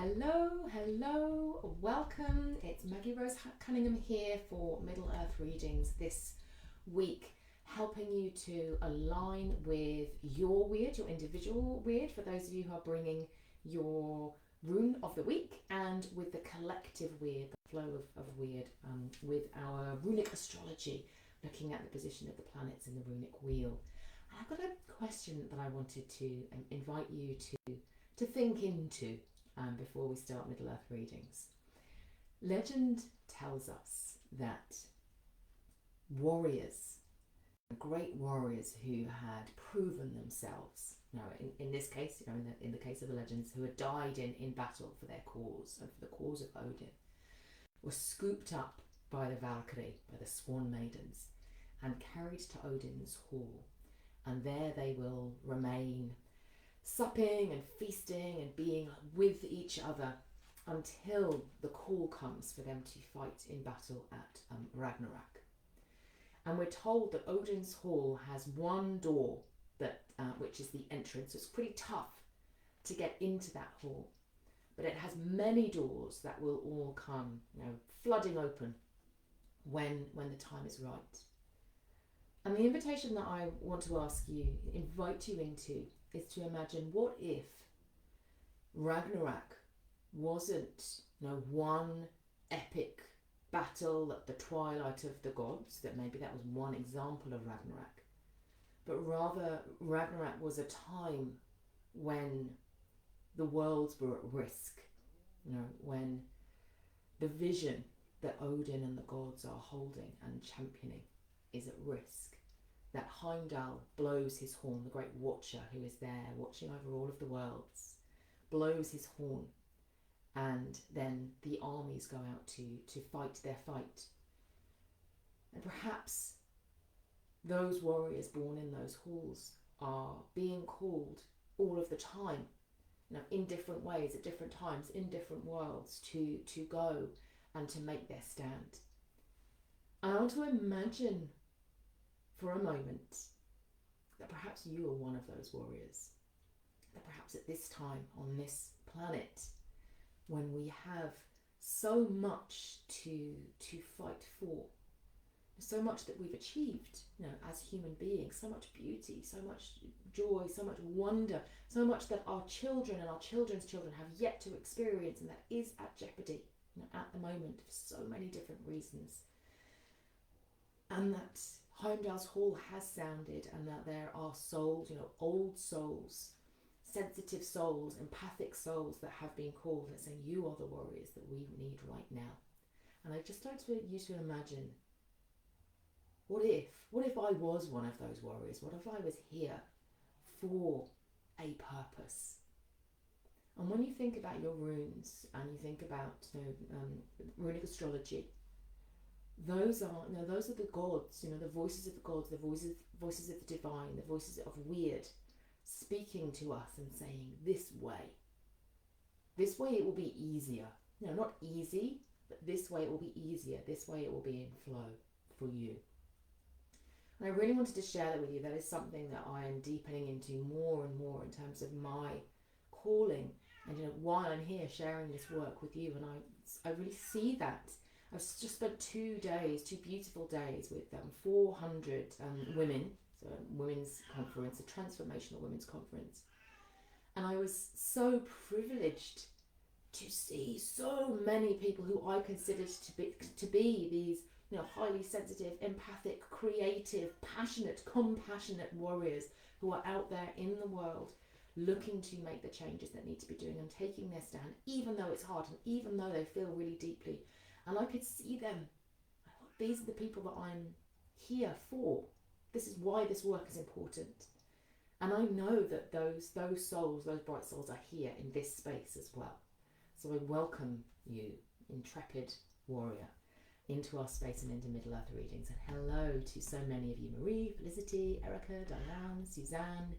Hello, welcome. It's Maggie Rose Cunningham here for Middle Earth readings this week, helping you to align with your weird, your individual weird, for those of you who are bringing your rune of the week, and with the collective weird, the flow of weird, with our runic astrology, looking at the position of the planets in the runic wheel. And I've got a question that I wanted to invite you to think into before we start Middle Earth readings. Legend tells us that warriors, great warriors who had proven themselves, in this case, in the case of the legends, who had died in battle for their cause and for the cause of Odin, were scooped up by the Valkyrie, by the Swan Maidens, and carried to Odin's hall. And there they will remain, supping and feasting and being with each other until the call comes for them to fight in battle at Ragnarok. And we're told that Odin's hall has one door that which is the entrance. It's pretty tough to get into that hall, but it has many doors that will all come, flooding open when the time is right. And the invitation that I want to invite you into, is to imagine, what if Ragnarok wasn't one epic battle at the twilight of the gods, that maybe that was one example of Ragnarok, but rather Ragnarok was a time when the worlds were at risk, when the vision that Odin and the gods are holding and championing is at risk, that Heimdall blows his horn, the great watcher who is there watching over all of the worlds, blows his horn, and then the armies go out to fight their fight. And perhaps those warriors born in those halls are being called all of the time, in different ways, at different times, in different worlds, to go and to make their stand. And I want to imagine for a moment that perhaps you are one of those warriors, that perhaps at this time on this planet, when we have so much to fight for, so much that we've achieved, as human beings, so much beauty, so much joy, so much wonder, so much that our children and our children's children have yet to experience, and that is at jeopardy, at the moment, for so many different reasons. And that Heimdall's hall has sounded, and that there are souls, old souls, sensitive souls, empathic souls that have been called and saying, you are the warriors that we need right now. And I'd just like you to imagine, what if I was one of those warriors? What if I was here for a purpose? And when you think about your runes and you think about runic astrology, those are the gods, the voices of the gods, the voices of the divine, the voices of weird, speaking to us and saying, this way it will be easier. Not easy, but this way it will be easier. This way it will be in flow for you. And I really wanted to share that with you. That is something that I am deepening into more and more in terms of my calling, and why I'm here sharing this work with you. And I really see that. I've just spent 2 beautiful days with 400 women, so a women's conference, a transformational women's conference. And I was so privileged to see so many people who I considered to be these highly sensitive, empathic, creative, passionate, compassionate warriors who are out there in the world looking to make the changes that need to be doing and taking their stand, even though it's hard and even though they feel really deeply. And I could see them. I thought, these are the people that I'm here for. This is why this work is important. And I know that those souls, those bright souls, are here in this space as well. So I welcome you, intrepid warrior, into our space and into Middle Earth readings. And hello to so many of you: Marie, Felicity, Erica, Diane, Suzanne,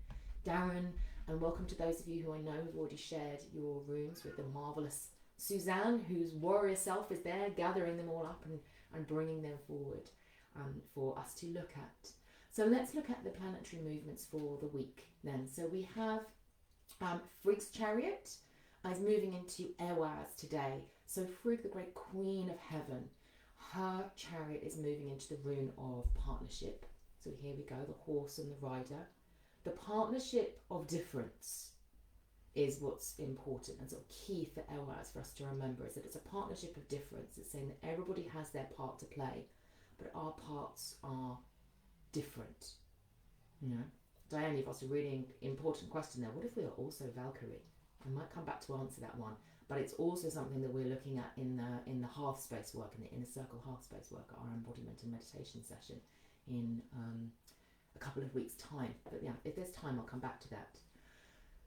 Darren, and welcome to those of you who I know have already shared your rooms with the marvellous Suzanne, whose warrior self is there gathering them all up and bringing them forward for us to look at. So let's look at the planetary movements for the week then. So we have Freak's Chariot, is moving into Ehwaz today. So Frigg, the great queen of heaven, her chariot is moving into the rune of partnership. So here we go, the horse and the rider. The partnership of difference is what's important and sort of key for Ehwaz for us to remember, is that it's a partnership of difference. It's saying that everybody has their part to play, but our parts are different. You know, Diane, you've asked a really important question there. What if we are also Valkyrie? I might come back to answer that one, but it's also something that we're looking at in the half space work, in the inner circle half space work, our embodiment and meditation session in a couple of weeks' time. But yeah, if there's time, I'll come back to that.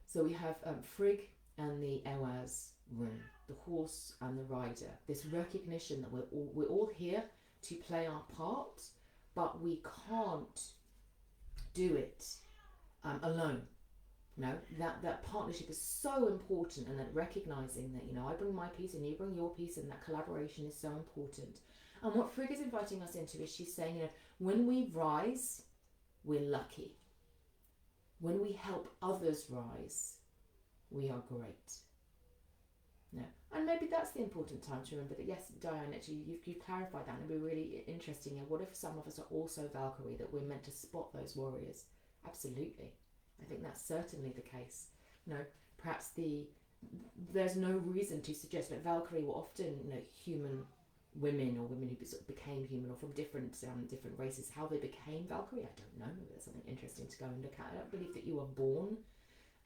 So we have Frigg and the Ehwaz rune, the horse and the rider. This recognition that we're all here to play our part, but we can't do it alone. You know, that partnership is so important, and that recognizing that, you know, I bring my piece and you bring your piece, and that collaboration is so important. And what Frigg is inviting us into is she's saying, you know, when we rise, we're lucky. When we help others rise, we are great. No. And maybe that's the important time to remember that, yes, Diane, actually, you've clarified that, and it'd be really interesting. You know, what if some of us are also Valkyrie, that we're meant to spot those warriors? Absolutely. I think that's certainly the case. You know, perhaps there's no reason to suggest that Valkyrie were often, you know, human women, or women who sort of became human, or from different races. How they became Valkyrie, I don't know. Maybe there's something interesting to go and look at. I don't believe that you are born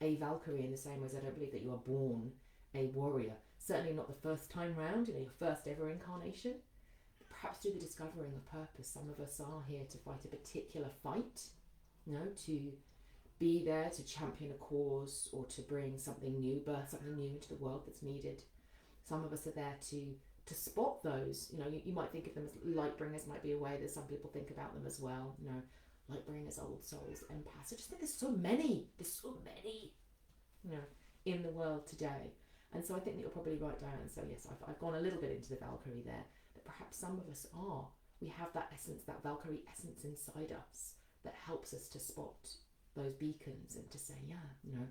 a Valkyrie in the same way as I don't believe that you are born a warrior. Certainly not the first time round, you know, your first ever incarnation. Perhaps through the discovering of purpose, some of us are here to fight a particular fight, you know, to be there to champion a cause, or to bring something new, birth something new into the world that's needed. Some of us are there to spot those. You know, you might think of them as light bringers, might be a way that some people think about them as well. You know, light bringers, old souls, empaths. I just think there's so many, you know, in the world today. And so I think that you're probably right, Diane. So yes, I've gone a little bit into the Valkyrie there, that perhaps some of us are. We have that essence, that Valkyrie essence inside us, that helps us to spot those beacons and to say, yeah, you know,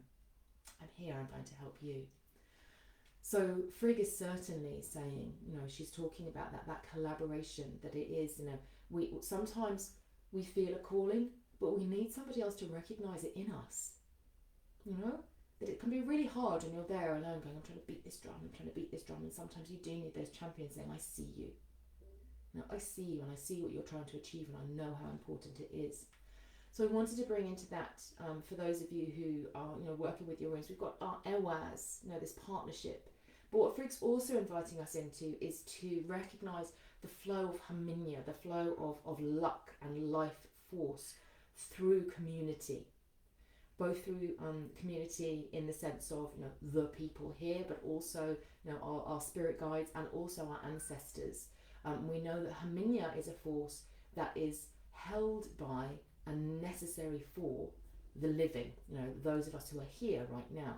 I'm here, I'm going to help you. So Frigg is certainly saying, you know, she's talking about that collaboration, that it is, you know, sometimes we feel a calling, but we need somebody else to recognise it in us. You know, that it can be really hard when you're there alone going, I'm trying to beat this drum, and sometimes you do need those champions saying, I see you. Now, I see you, and I see what you're trying to achieve, and I know how important it is. So I wanted to bring into that, for those of you who are, you know, working with your rooms, we've got our Ehwaz, you know, this partnership. But what Frigg's also inviting us into is to recognise the flow of Herminia, the flow of luck and life force through community. Both through community in the sense of, you know, the people here, but also, you know, our spirit guides and also our ancestors. We know that Herminia is a force that is held by and necessary for the living, you know, those of us who are here right now.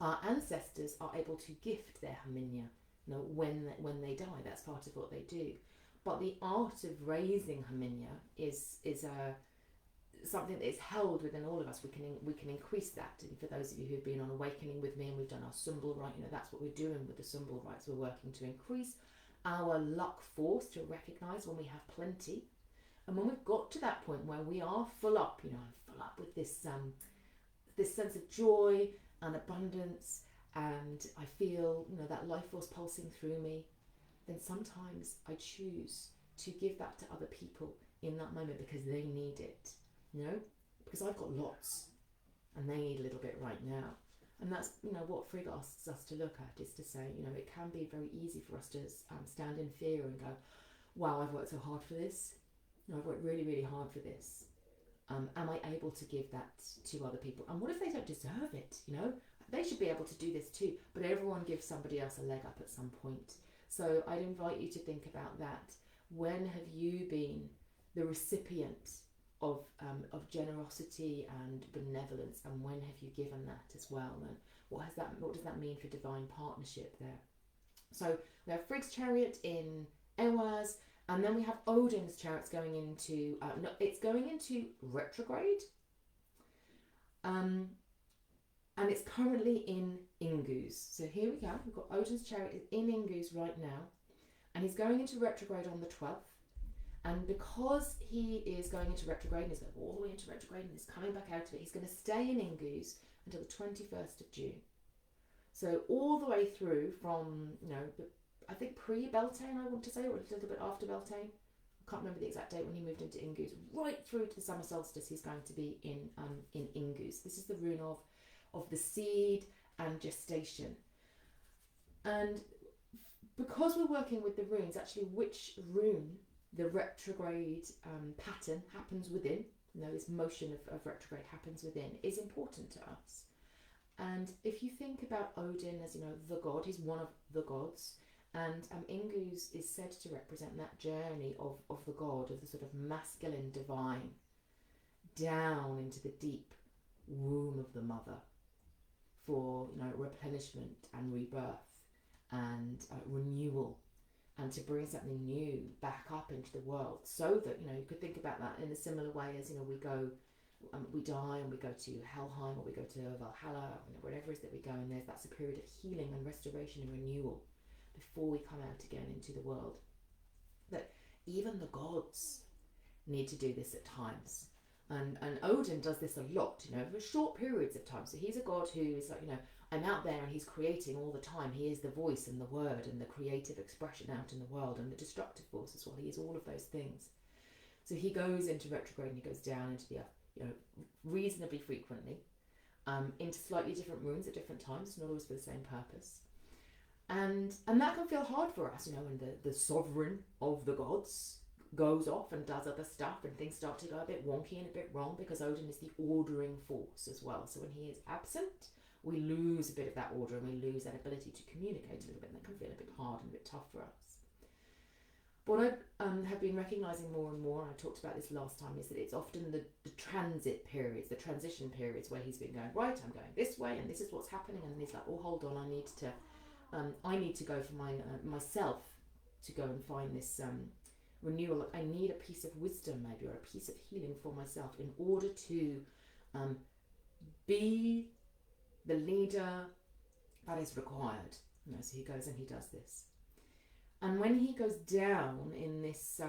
Our ancestors are able to gift their Herminia, you know, when they die. That's part of what they do. But the art of raising Herminia is something that is held within all of us. We can increase that. And for those of you who've been on Awakening with me and we've done our symbol right, you know, that's what we're doing with the symbol rites. We're working to increase our luck force, to recognise when we have plenty. And when we've got to that point where we are full up, you know, I'm full up with this sense of joy and abundance, and I feel, you know, that life force pulsing through me, then sometimes I choose to give that to other people in that moment because they need it, you know, because I've got lots and they need a little bit right now. And that's, you know, what Frigg asks us to look at, is to say, you know, it can be very easy for us to stand in fear and go, wow, I've worked so hard for this. You know, I've worked really, really hard for this. Am I able to give that to other people? And what if they don't deserve it? You know, they should be able to do this too. But everyone gives somebody else a leg up at some point. So I'd invite you to think about that. When have you been the recipient of generosity and benevolence, and when have you given that as well? And what does that mean for divine partnership there? So we have Frigg's chariot in Ehwaz, and then we have Odin's chariots going into it's going into retrograde. And it's currently in Inguz. So here we go. We've got Odin's chariot in Inguz right now. And he's going into retrograde on the 12th. And because he is going into retrograde, and he's going all the way into retrograde, and he's coming back out of it, he's going to stay in Inguz until the 21st of June. So all the way through from, I think pre-Beltane, I want to say, or a little bit after Beltane. I can't remember the exact date when he moved into Inguz. Right through to the summer solstice, he's going to be in Inguz. This is the rune of the seed and gestation. And because we're working with the runes, actually which rune the retrograde pattern happens within, this motion of retrograde happens within, is important to us. And if you think about Odin as, the god, he's one of the gods, and Inguz is said to represent that journey of the god, of the sort of masculine divine, down into the deep womb of the mother for, replenishment and rebirth and renewal, and to bring something new back up into the world, so that, you could think about that in a similar way as, we go, we die and we go to Helheim, or we go to Valhalla, wherever it is that we go, and that's a period of healing and restoration and renewal before we come out again into the world. That even the gods need to do this at times. And Odin does this a lot, for short periods of time. So he's a god who is like, I'm out there and he's creating all the time. He is the voice and the word and the creative expression out in the world, and the destructive force as well. He is all of those things. So he goes into retrograde and he goes down into the earth, reasonably frequently, into slightly different runes at different times, not always for the same purpose. And that can feel hard for us, when the sovereign of the gods goes off and does other stuff, and things start to go a bit wonky and a bit wrong, because Odin is the ordering force as well. So when he is absent, we lose a bit of that order, and we lose that ability to communicate a little bit, and that can feel a bit hard and a bit tough for us. But what I have been recognising more and more, and I talked about this last time, is that it's often the transit periods, the transition periods, where he's been going, right, I'm going this way, and this is what's happening, and then he's like, oh, hold on, I need to go for myself to go and find this renewal. I need a piece of wisdom, maybe, or a piece of healing for myself, in order to be the leader that is required. So he goes and he does this. And when he goes down in this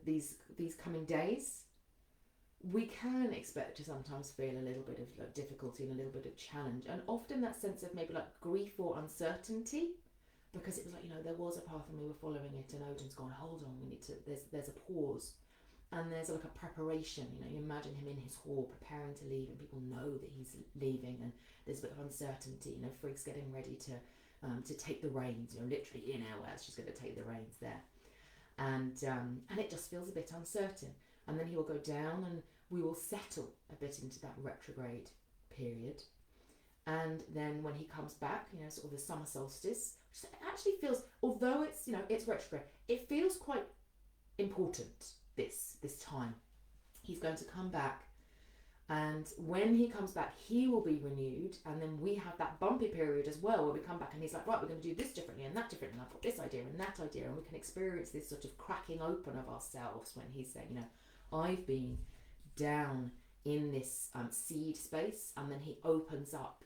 these coming days, we can expect to sometimes feel a little bit of difficulty and a little bit of challenge, and often that sense of maybe like grief or uncertainty, because it was like, there was a path and we were following it, and Odin's gone, hold on, we need to, there's a pause, and there's like a preparation. You imagine him in his hall preparing to leave, and people know that he's leaving, and there's a bit of uncertainty. Frigg's getting ready to take the reins, literally in our words, she's going to take the reins there, and it just feels a bit uncertain. And then he will go down, and we will settle a bit into that retrograde period. And then when he comes back, sort of the summer solstice, which actually feels, although it's, it's retrograde, it feels quite important this time. He's going to come back, and when he comes back, he will be renewed, and then we have that bumpy period as well, where we come back and he's like, right, we're going to do this differently and that differently, and I've got this idea and that idea, and we can experience this sort of cracking open of ourselves when he's saying, I've been down in this seed space, and then he opens up,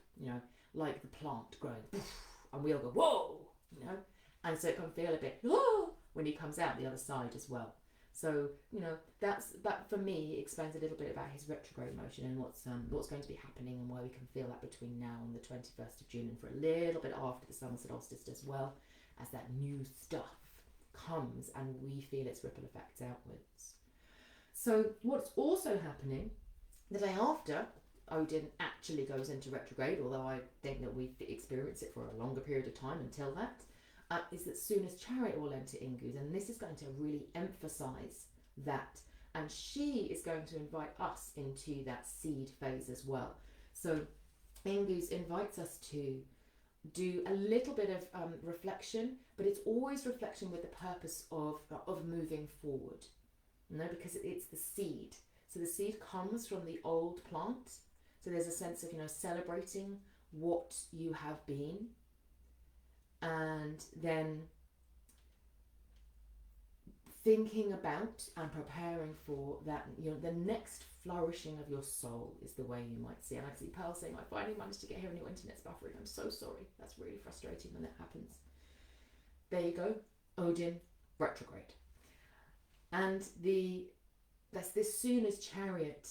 like the plant growing, and we all go, whoa, and so it can feel a bit, oh, when he comes out the other side as well. So, that for me explains a little bit about his retrograde motion and what's going to be happening, and why we can feel that between now and the 21st of June, and for a little bit after the summer solstice as well, as that new stuff comes and we feel its ripple effects outwards. So what's also happening the day after Odin actually goes into retrograde, although I think that we experience it for a longer period of time until that, is that Suna's chariot will enter Inguz, and this is going to really emphasise that, and she is going to invite us into that seed phase as well. So Inguz invites us to do a little bit of reflection, but it's always reflection with the purpose of moving forward, because it's the seed. So the seed comes from the old plant, so there's a sense of celebrating what you have been, and then thinking about and preparing for that, the next flourishing of your soul is the way you might see it. And I see Pearl saying, I finally managed to get here and your internet's buffering. I'm so sorry. That's really frustrating when that happens. There you go. Odin, retrograde. And that's this soon as Chariot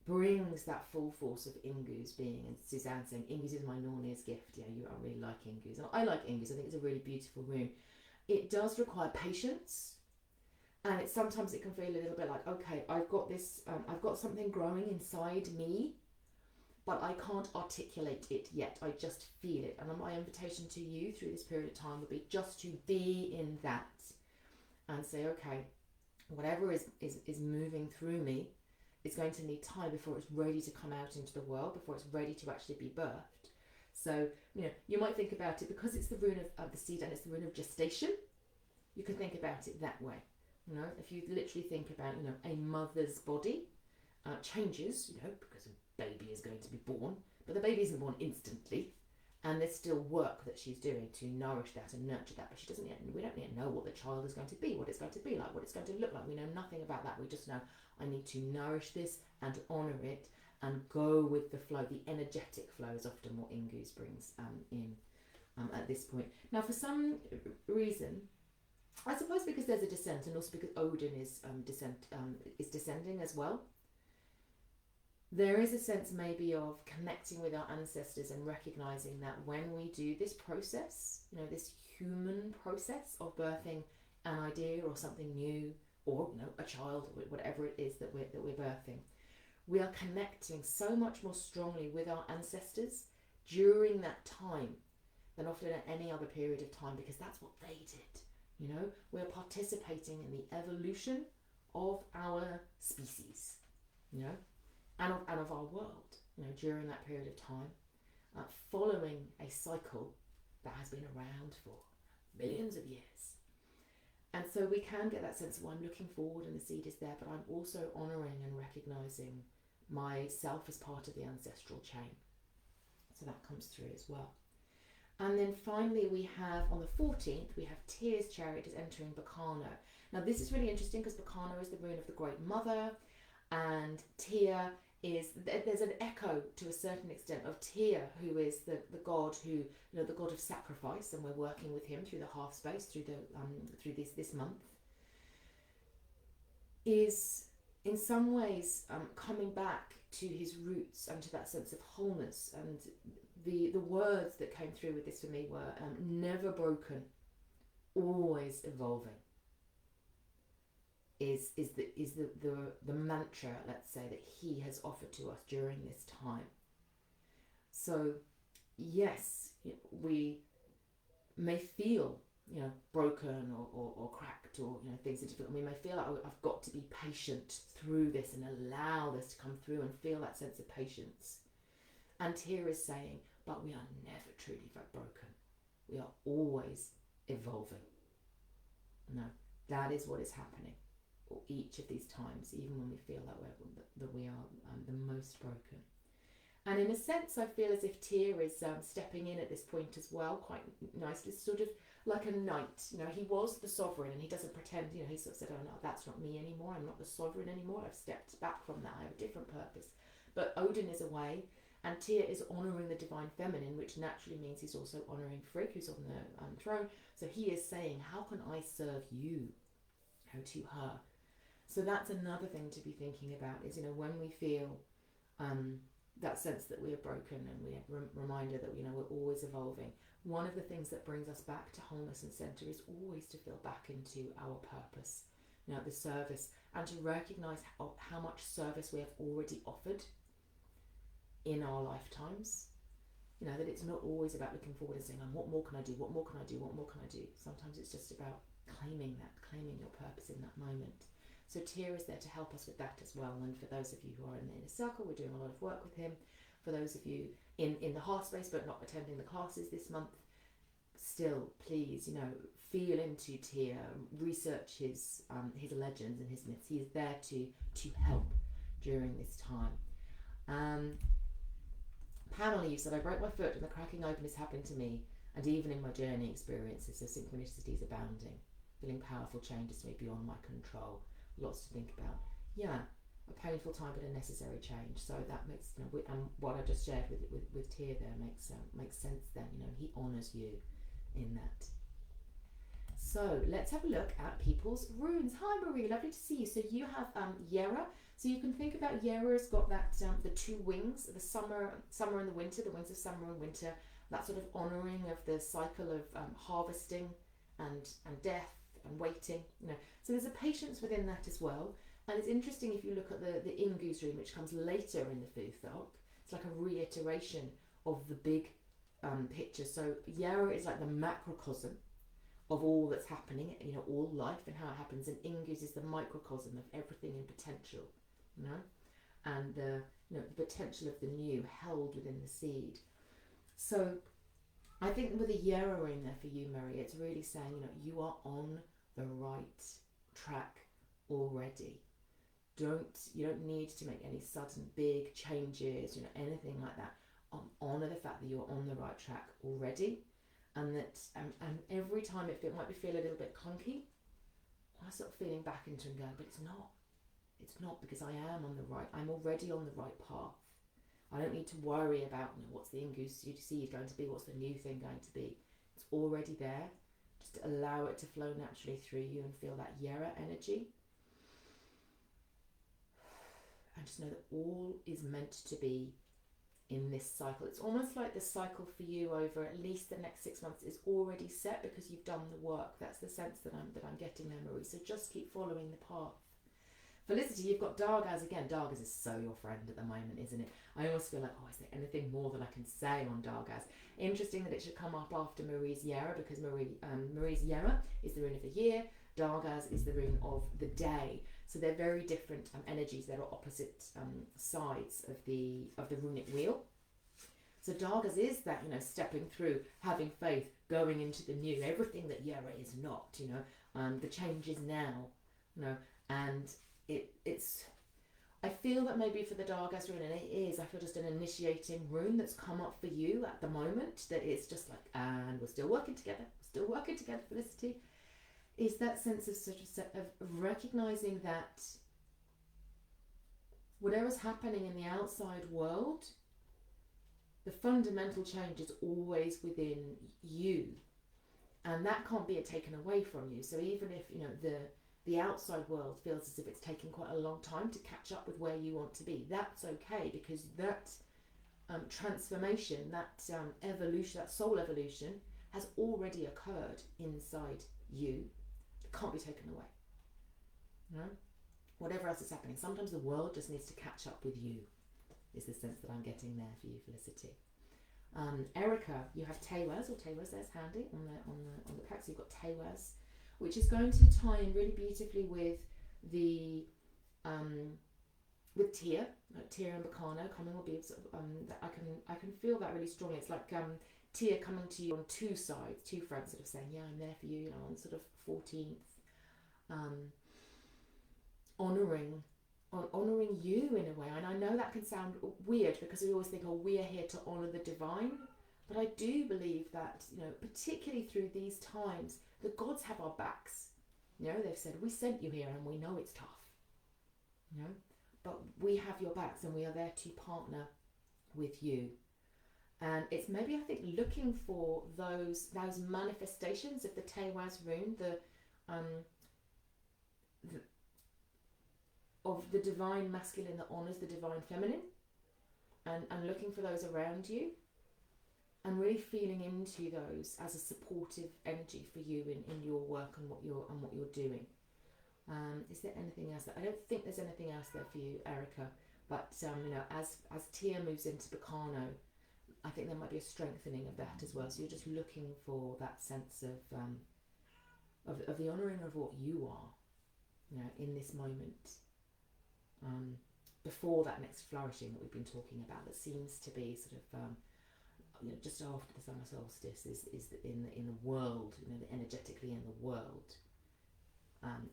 brings that full force of Ingu's being, and Suzanne saying, Ingu's is my Nornir's gift. Yeah, I really like Ingu's. And I like Ingu's. I think it's a really beautiful room. It does require patience, and sometimes it can feel a little bit like, okay, I've got this, I've got something growing inside me, but I can't articulate it yet. I just feel it. And my invitation to you through this period of time would be just to be in that and say, okay, whatever is moving through me is going to need time before it's ready to come out into the world, before it's ready to actually be birthed. So, you might think about it, because it's the rune of the seed and it's the rune of gestation, you can think about it that way. If you literally think about, a mother's body changes, because a baby is going to be born, but the baby isn't born instantly, and there's still work that she's doing to nourish that and nurture that, but we don't yet know what the child is going to be, what it's going to be like, what it's going to look like. We know nothing about that. We just know I need to nourish this and honour it and go with the flow. The energetic flow is often what Ingu's brings in at this point. Now, for some reason, I suppose because there's a descent, and also because Odin is descending as well, there is a sense maybe of connecting with our ancestors and recognising that when we do this process, this human process of birthing an idea or something new, or a child, or whatever it is that we're birthing, we are connecting so much more strongly with our ancestors during that time than often at any other period of time, because that's what they did. We're participating in the evolution of our species, and of our world, during that period of time, following a cycle that has been around for millions of years. And so we can get that sense of, I'm looking forward and the seed is there, but I'm also honouring and recognising myself as part of the ancestral chain. So that comes through as well. And then finally we have, on the 14th, we have Tyr's chariot is entering Bacano. Now this is really interesting because Bacano is the rune of the Great Mother, and Tyr there's an echo to a certain extent of Tyr, who is the god who, the god of sacrifice, and we're working with him through the half space, through this month, is in some ways coming back to his roots and to that sense of wholeness. And the words that came through with this for me were never broken, always evolving. Is the mantra, let's say, that he has offered to us during this time. So yes, we may feel broken or cracked, or things are difficult. We may feel like, I've got to be patient through this and allow this to come through and feel that sense of patience. And Tyr is saying, but we are never truly broken. We are always evolving. No, that is what is happening. Each of these times, even when we feel that we are the most broken. And in a sense, I feel as if Tyr is stepping in at this point as well, quite nicely, sort of like a knight. He was the sovereign, and he doesn't pretend, he sort of said, oh no, that's not me anymore, I'm not the sovereign anymore, I've stepped back from that, I have a different purpose. But Odin is away, and Tyr is honouring the divine feminine, which naturally means he's also honouring Frigg, who's on the throne. So he is saying, how can I serve you? To her. So that's another thing to be thinking about, is, when we feel that sense that we are broken, and we have a reminder that, we're always evolving. One of the things that brings us back to wholeness and centre is always to feel back into our purpose, the service, and to recognise how much service we have already offered in our lifetimes. That it's not always about looking forward and saying, what more can I do, what more can I do, what more can I do? Sometimes it's just about claiming your purpose in that moment. So Tyr is there to help us with that as well. And for those of you who are in the inner circle, we're doing a lot of work with him. For those of you in the heart space but not attending the classes this month, still, please, feel into Tyr, research his legends and his myths. He is there to help during this time. Pamela, you said, I broke my foot and the cracking open is happening to me, and even in my journey experiences of synchronicities abounding. feeling powerful changes to me beyond my control. Lots to think about. Yeah, a painful time but a necessary change. So that makes, you know, and what I just shared with Tia there makes sense then. You know, he honours you in that. So let's have a look at people's runes. Hi Marie, lovely to see you. So you have Yera. So you can think about Yera's got that the two wings, the summer and the winter, the wings of summer and winter. That sort of honouring of the cycle of harvesting and death and waiting. You know, so there's a patience within that as well. And it's interesting if you look at the Ingu's rune, which comes later in the Futhark. It's like a reiteration of the big picture. So Yera is like the macrocosm of all that's happening, you know, all life and how it happens, and Ingus is the microcosm of everything in potential, you know, and the potential of the new held within the seed. So I think with a Yera in there for you, Mary, it's really saying, you know, you are on the right track already. You don't need to make any sudden big changes, you know, anything like that. Honour the fact that you're on the right track already. And that, and every time it might feel a little bit clunky, I sort of feeling back into and going, but it's not because I am on the right. I'm already on the right path. I don't need to worry about, you know, what's the Ingus seed going to be, what's the new thing going to be. It's already there. Just allow it to flow naturally through you and feel that Yera energy. And just know that all is meant to be in this cycle. It's almost like the cycle for you over at least the next 6 months is already set because you've done the work. That's the sense that I'm getting there, Marie. So just keep following the path. Felicity, you've got Dargaz again. Dargaz is so your friend at the moment, isn't it? I always feel like, is there anything more that I can say on Dargaz? Interesting that it should come up after Marie's Yera, because Marie's Yera is the rune of the year. Dargaz is the rune of the day. So they're very different energies. They're opposite sides of the runic wheel. So Dargaz is that, you know, stepping through, having faith, going into the new, everything that Yera is not, you know, the change is now, you know, and it's, I feel that maybe for the Dargaz rune, and it is, I feel just an initiating rune that's come up for you at the moment, that it's just like, and we're still working together, Felicity. Is that sense of recognising that whatever's happening in the outside world, the fundamental change is always within you, and that can't be taken away from you. So even if, you know, the outside world feels as if it's taking quite a long time to catch up with where you want to be, that's okay, because that transformation, that evolution, that soul evolution has already occurred inside you. Can't be taken away. No? Whatever else is happening. Sometimes the world just needs to catch up with you, is the sense that I'm getting there for you, Felicity. Erica, you have Tewaz, or Tewaz, there's handy on the pack. So you've got Tewaz, which is going to tie in really beautifully with the with Tia, like Tia and Bacano coming will be sort of, I can feel that really strongly. It's like Tia coming to you on two sides, two fronts, sort of saying, yeah, I'm there for you, you know, on sort of 14th, honouring you in a way. And I know that can sound weird because we always think, we're here to honour the divine, but I do believe that, you know, particularly through these times, the gods have our backs. You know, they've said, we sent you here and we know it's tough, you know, but we have your backs and we are there to partner with you. And it's maybe, I think, looking for those manifestations of the Tewaz rune, of the divine masculine that honours the divine feminine, and looking for those around you, and really feeling into those as a supportive energy for you in your work and what you're doing. Is there anything else? I don't think there's anything else there for you, Erica. But you know, as Tia moves into Bacano, I think there might be a strengthening of that as well. So you're just looking for that sense of the honouring of what you are, you know, in this moment, before that next flourishing that we've been talking about, that seems to be sort of, you know, just after the summer solstice is in the world, you know, energetically in the world,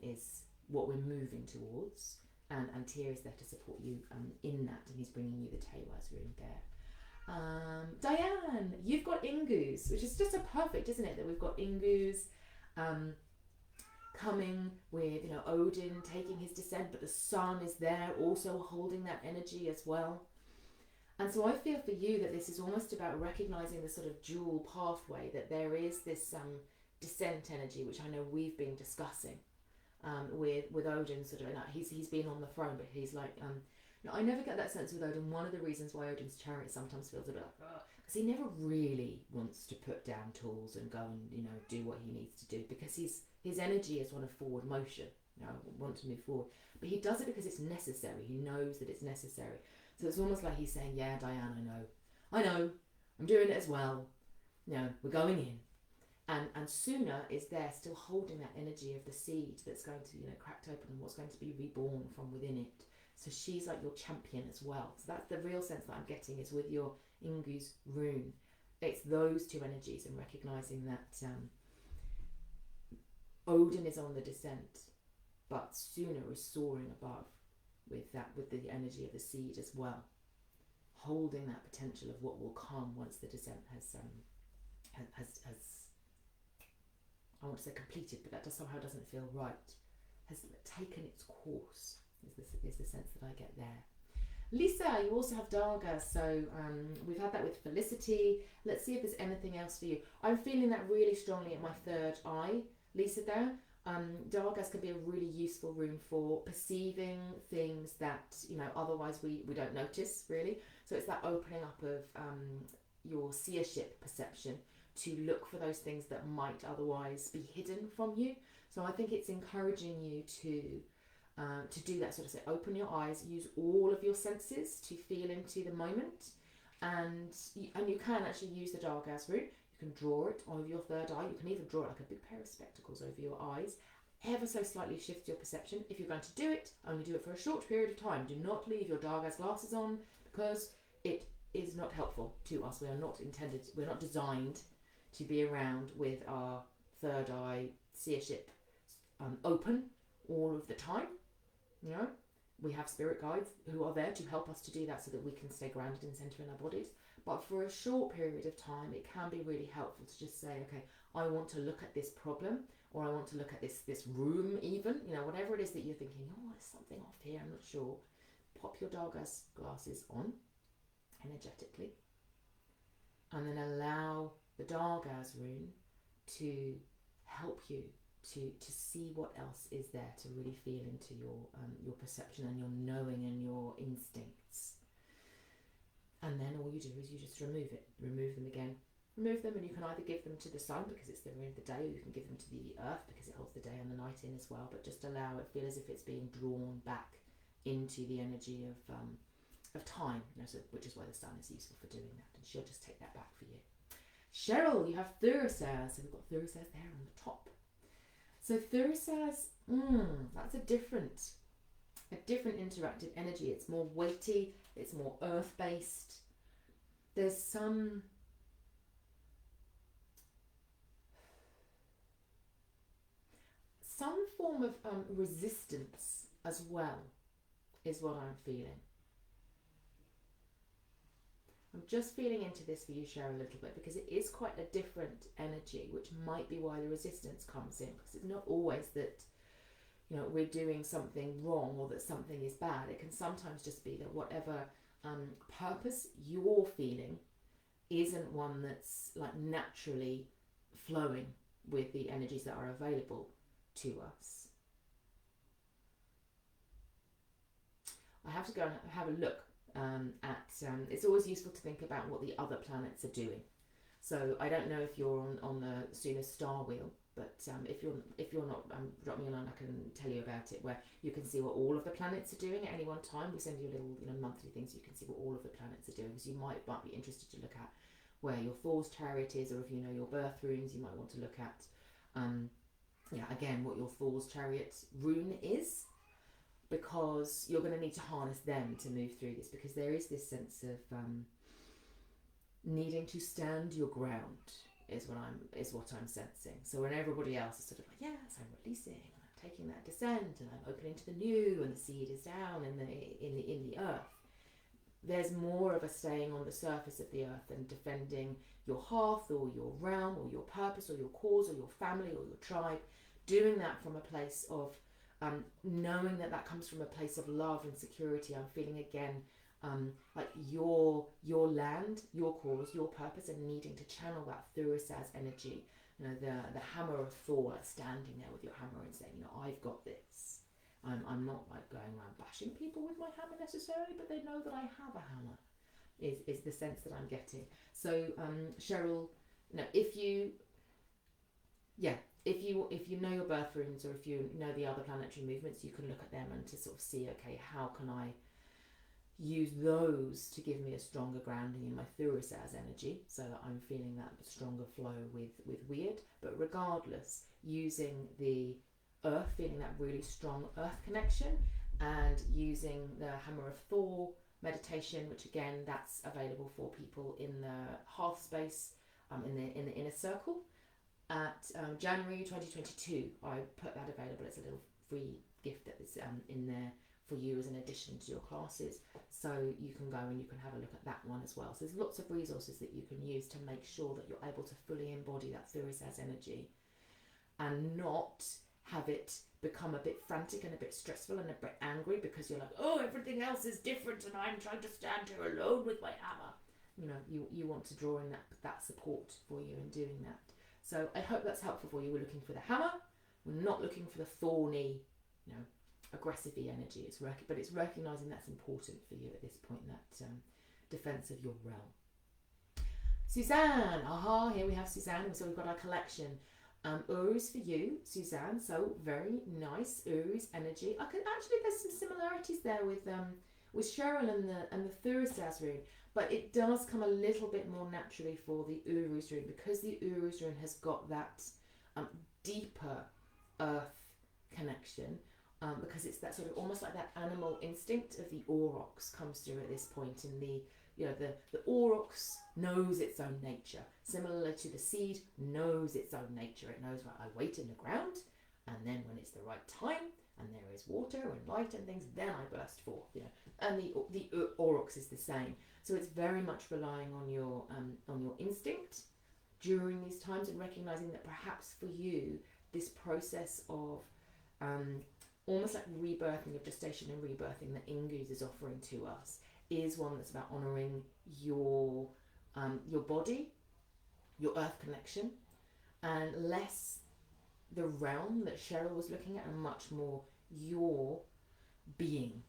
is what we're moving towards, and Tia is there to support you in that, and he's bringing you the Tewaz rune there. Diane, you've got Ingus, which is just so perfect, isn't it, that we've got Ingus, coming with, you know, Odin taking his descent, but the sun is there also holding that energy as well. And so I feel for you that this is almost about recognizing the sort of dual pathway, that there is this descent energy, which I know we've been discussing, with Odin sort of, like, he's been on the throne, but he's like, no, I never get that sense with Odin. One of the reasons why Odin's chariot sometimes feels a bit like, because he never really wants to put down tools and go and, you know, do what he needs to do, because his energy is one of forward motion, you know, want to move forward. But he does it because it's necessary. He knows that it's necessary. So it's almost like he's saying, yeah, Diane, I know, I'm doing it as well. You know, we're going in. And Suna is there still holding that energy of the seed that's going to, you know, cracked open and what's going to be reborn from within it. So she's like your champion as well. So that's the real sense that I'm getting, is with your Ingu's rune. It's those two energies, and recognising that Odin is on the descent, but Suna is soaring above with the energy of the seed as well, holding that potential of what will come once the descent has I want to say completed, but that somehow doesn't feel right, has taken its course, is the sense that I get there. Lisa, you also have Darga, so we've had that with Felicity. Let's see if there's anything else for you. I'm feeling that really strongly at my third eye, Lisa, there. Dargas can be a really useful room for perceiving things that, you know, otherwise we don't notice, really. So it's that opening up of your seership perception to look for those things that might otherwise be hidden from you. So I think it's encouraging you to do that, sort of say, open your eyes, use all of your senses to feel into the moment, and you can actually use the Dargas route. You can draw it over your third eye. You can even draw it like a big pair of spectacles over your eyes. Ever so slightly shift your perception. If you're going to do it, only do it for a short period of time. Do not leave your Dargas glasses on, because it is not helpful to us. We're not designed to be around with our third eye seership open all of the time. You know, we have spirit guides who are there to help us to do that, so that we can stay grounded and centered in our bodies. But for a short period of time, it can be really helpful to just say, okay, I want to look at this problem, or I want to look at this room even, you know, whatever it is that you're thinking, oh, there's something off here, I'm not sure. Pop your Dargas glasses on energetically, and then allow the Dargas rune to help you to see what else is there, to really feel into your perception and your knowing and your instincts. And then all you do is you just remove them again. Remove them, and you can either give them to the sun because it's the ring of the day, or you can give them to the earth because it holds the day and the night in as well. But just allow it, feel as if it's being drawn back into the energy of time, you know, so, which is why the sun is useful for doing that. And she'll just take that back for you. Cheryl, you have Thurisaz. So we've got Thurisaz there on the top. So Thurisaz, that's a different interactive energy. It's more weighty, it's more earth-based. There's some form of resistance as well, is what I'm feeling. I'm just feeling into this for you, Cheryl, a little bit, because it is quite a different energy, which might be why the resistance comes in, because it's not always that, you know, we're doing something wrong or that something is bad. It can sometimes just be that whatever purpose you're feeling isn't one that's like naturally flowing with the energies that are available to us. I have to go and have a look it's always useful to think about what the other planets are doing. So I don't know if you're on the Suna star wheel, but if you're not, drop me a line. I can tell you about it, where you can see what all of the planets are doing at any one time. We send you little, you know, monthly things, so you can see what all of the planets are doing. Because you might be interested to look at where your Fool's Chariot is, or if you know your birth runes, you might want to look at again what your Fool's Chariot rune is, because you're going to need to harness them to move through this, because there is this sense of needing to stand your ground is what I'm sensing. So when everybody else is sort of like, yes, I'm releasing and I'm taking that descent and I'm opening to the new and the seed is down in the earth, there's more of a staying on the surface of the earth and defending your hearth or your realm or your purpose or your cause or your family or your tribe, doing that from a place of knowing that that comes from a place of love and security. I'm feeling again like your land, your cause, your purpose, and needing to channel that through us as energy. You know, the hammer of Thor, like standing there with your hammer and saying, you know, I've got this. I'm not like going around bashing people with my hammer necessarily, but they know that I have a hammer. Is the sense that I'm getting. So Cheryl, you know, if you know your birth runes, or if you know the other planetary movements, you can look at them and to sort of see, okay, how can I use those to give me a stronger grounding in my Thuris as energy, so that I'm feeling that stronger flow with weird. But regardless, using the earth, feeling that really strong earth connection, and using the hammer of Thor meditation, which again, that's available for people in the hearth space, in the inner circle. At January 2022, I put that available. It's a little free gift that is in there for you as an addition to your classes. So you can go and you can have a look at that one as well. So there's lots of resources that you can use to make sure that you're able to fully embody that Thuris as energy, and not have it become a bit frantic and a bit stressful and a bit angry because you're like, oh, everything else is different and I'm trying to stand here alone with my hammer. You know, you want to draw in that support for you in doing that. So I hope that's helpful for you. We're looking for the hammer. We're not looking for the thorny, you know, aggressive energy. But it's recognising that's important for you at this point, that defence of your realm. Suzanne, aha, here we have Suzanne. So we've got our collection. Uruz for you, Suzanne. So very nice Uruz energy. I can actually, there's some similarities there with Cheryl and the Thurisaz rune, but it does come a little bit more naturally for the Uruz rune, because the Uruz rune has got that deeper earth connection, because it's that sort of almost like that animal instinct of the aurochs comes through at this point, and the aurochs knows its own nature, similar to the seed knows its own nature. It knows, right, I wait in the ground, and then when it's the right time and there is water and light and things, then I burst forth. You know, and the aurochs is the same. So it's very much relying on your instinct during these times, and recognizing that perhaps for you this process of almost like rebirthing, of gestation and rebirthing that Inguz is offering to us, is one that's about honouring your body, your earth connection, and less the realm that Cheryl was looking at, and much more your being.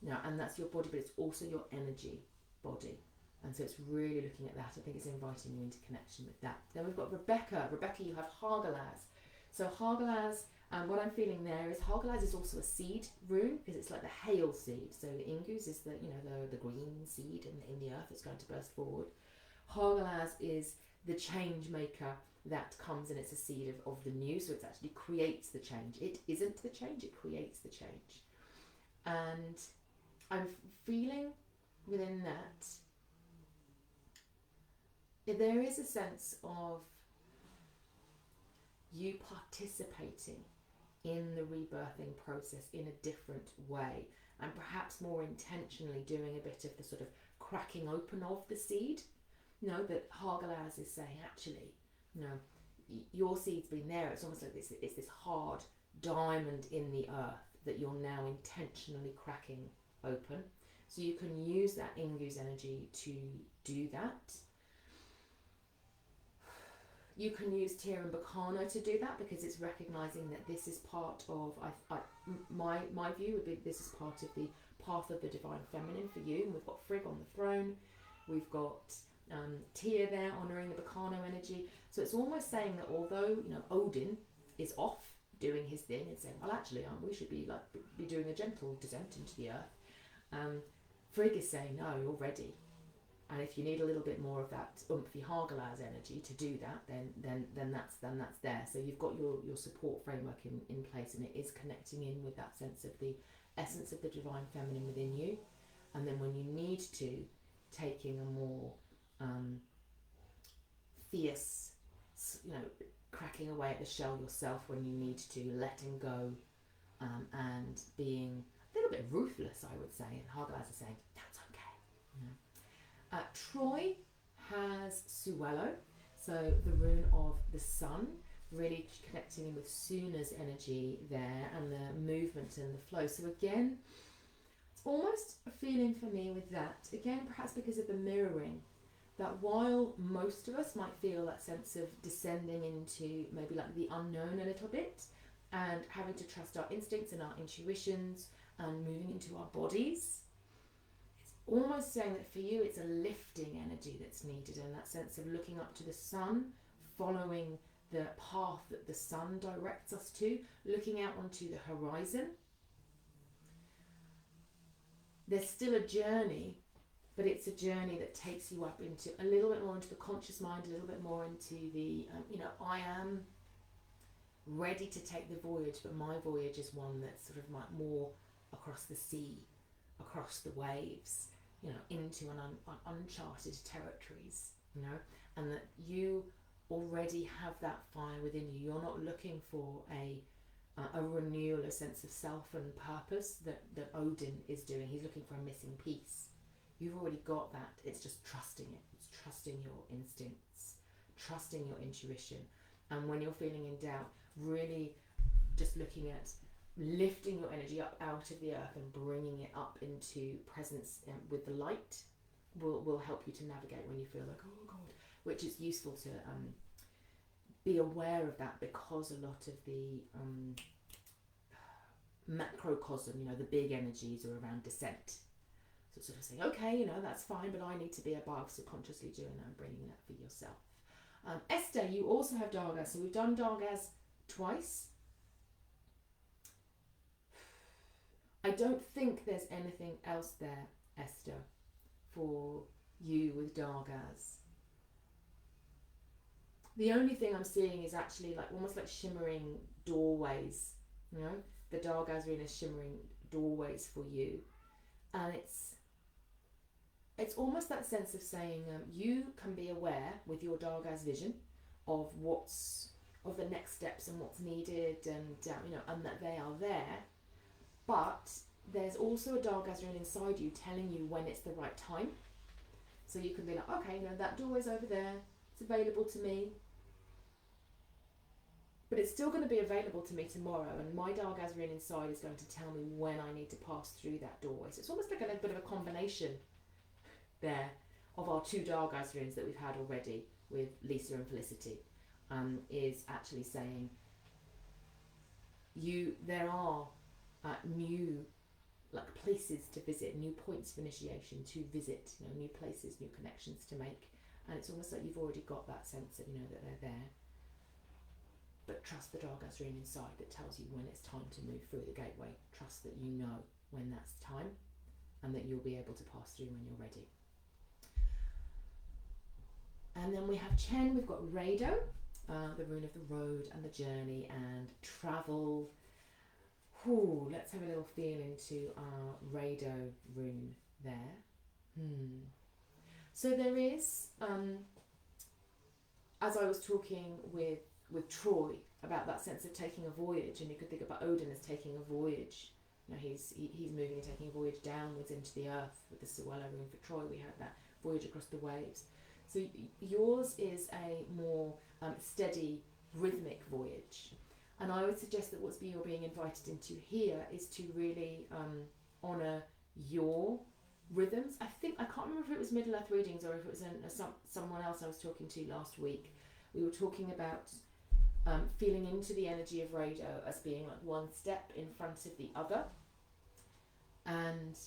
Now, and that's your body, but it's also your energy body. And so it's really looking at that. I think it's inviting you into connection with that. Then we've got Rebecca. Rebecca, you have Hagalaz. So Hagalaz, what I'm feeling there is Hagalaz is also a seed rune, because it's like the hail seed. So Inguz is the green seed in the earth that's going to burst forward. Hagalaz is the change maker that comes, and it's a seed of the new, so it actually creates the change. It isn't the change, it creates the change. And I'm feeling within that, there is a sense of you participating in the rebirthing process in a different way, and perhaps more intentionally doing a bit of the sort of cracking open of the seed. You know, that Hagalaz is saying, actually, you know, your seed's been there. It's almost like it's this hard diamond in the earth that you're now intentionally cracking open. So you can use that Inguz energy to do that. You can use Tyr and Bacano to do that, because it's recognising that this is part of, my view would be, this is part of the path of the divine feminine for you. And we've got Frigg on the throne. We've got Tyr there honouring the Bacano energy. So it's almost saying that although, you know, Odin is off doing his thing and saying, well, actually, we should be doing a gentle descent into the earth. Frigg is saying, no, you're ready. And if you need a little bit more of that oomphy Hagalaz energy to do that, then that's there. So you've got your support framework in place, and it is connecting in with that sense of the essence of the divine feminine within you. And then when you need to, taking a more fierce, you know, cracking away at the shell yourself when you need to, letting go, and being a little bit ruthless, I would say. And Hagalaz is saying, that's okay. You know? Troy has Suelo, so the rune of the sun. really connecting in with Suna's energy there and the movement and the flow. So again, it's almost a feeling for me with that, again, perhaps because of the mirroring, that while most of us might feel that sense of descending into maybe like the unknown a little bit and having to trust our instincts and our intuitions and moving into our bodies, it's almost saying that for you it's a lifting energy that's needed, and that sense of looking up to the sun, following the path that the sun directs us to, looking out onto the horizon. There's still a journey, but it's a journey that takes you up into a little bit more into the conscious mind, a little bit more into the, I am ready to take the voyage, but my voyage is one that's sort of like more across the sea, across the waves, into uncharted territories, and that you already have that fire within you. You're not looking for a renewal, a sense of self and purpose that Odin is doing. He's looking for a missing piece. You've already got that. It's just trusting it. It's trusting your instincts, trusting your intuition. And when you're feeling in doubt, really just looking at lifting your energy up out of the earth and bringing it up into presence with the light will help you to navigate when you feel like, oh God, which is useful to be aware of that, because a lot of the macrocosm, the big energies are around descent. So sort of saying, okay, that's fine, but I need to be above, so consciously doing that and bringing that for yourself. Esther, you also have Dargaz. So we've done Dargaz twice. I don't think there's anything else there, Esther, for you with Dargaz. The only thing I'm seeing is actually like almost like shimmering doorways, the Dargaz rune is shimmering doorways for you. And it's almost that sense of saying you can be aware with your Dargaz vision of the next steps and what's needed, and and that they are there. But there's also a Dargaz rune inside you telling you when it's the right time. So you can be like, okay, that doorway's over there. It's available to me. But it's still going to be available to me tomorrow, and my Dargaz rune inside is going to tell me when I need to pass through that doorway. So it's almost like a bit of a combination there of our two Dargaz runes that we've had already with Lisa and Felicity, is actually saying there are new places to visit, new points of initiation to visit, new places, new connections to make, and it's almost like you've already got that sense of that they're there. But trust the Dargaz rune inside that tells you when it's time to move through the gateway. Trust that you know when that's time, and that you'll be able to pass through when you're ready. And then we have Chen, we've got Rado, the rune of the road and the journey and travel. Let's have a little feel into our Rado rune there. So there is, as I was talking with Troy about that sense of taking a voyage, and you could think about Odin as taking a voyage. He's moving and taking a voyage downwards into the earth. With the Sewella rune for Troy, we had that voyage across the waves. So yours is a more steady, rhythmic voyage. And I would suggest that you're being invited into here is to really honour your rhythms. I can't remember if it was Middle Earth readings or if it was someone else I was talking to last week. We were talking about feeling into the energy of Rado as being like one step in front of the other. And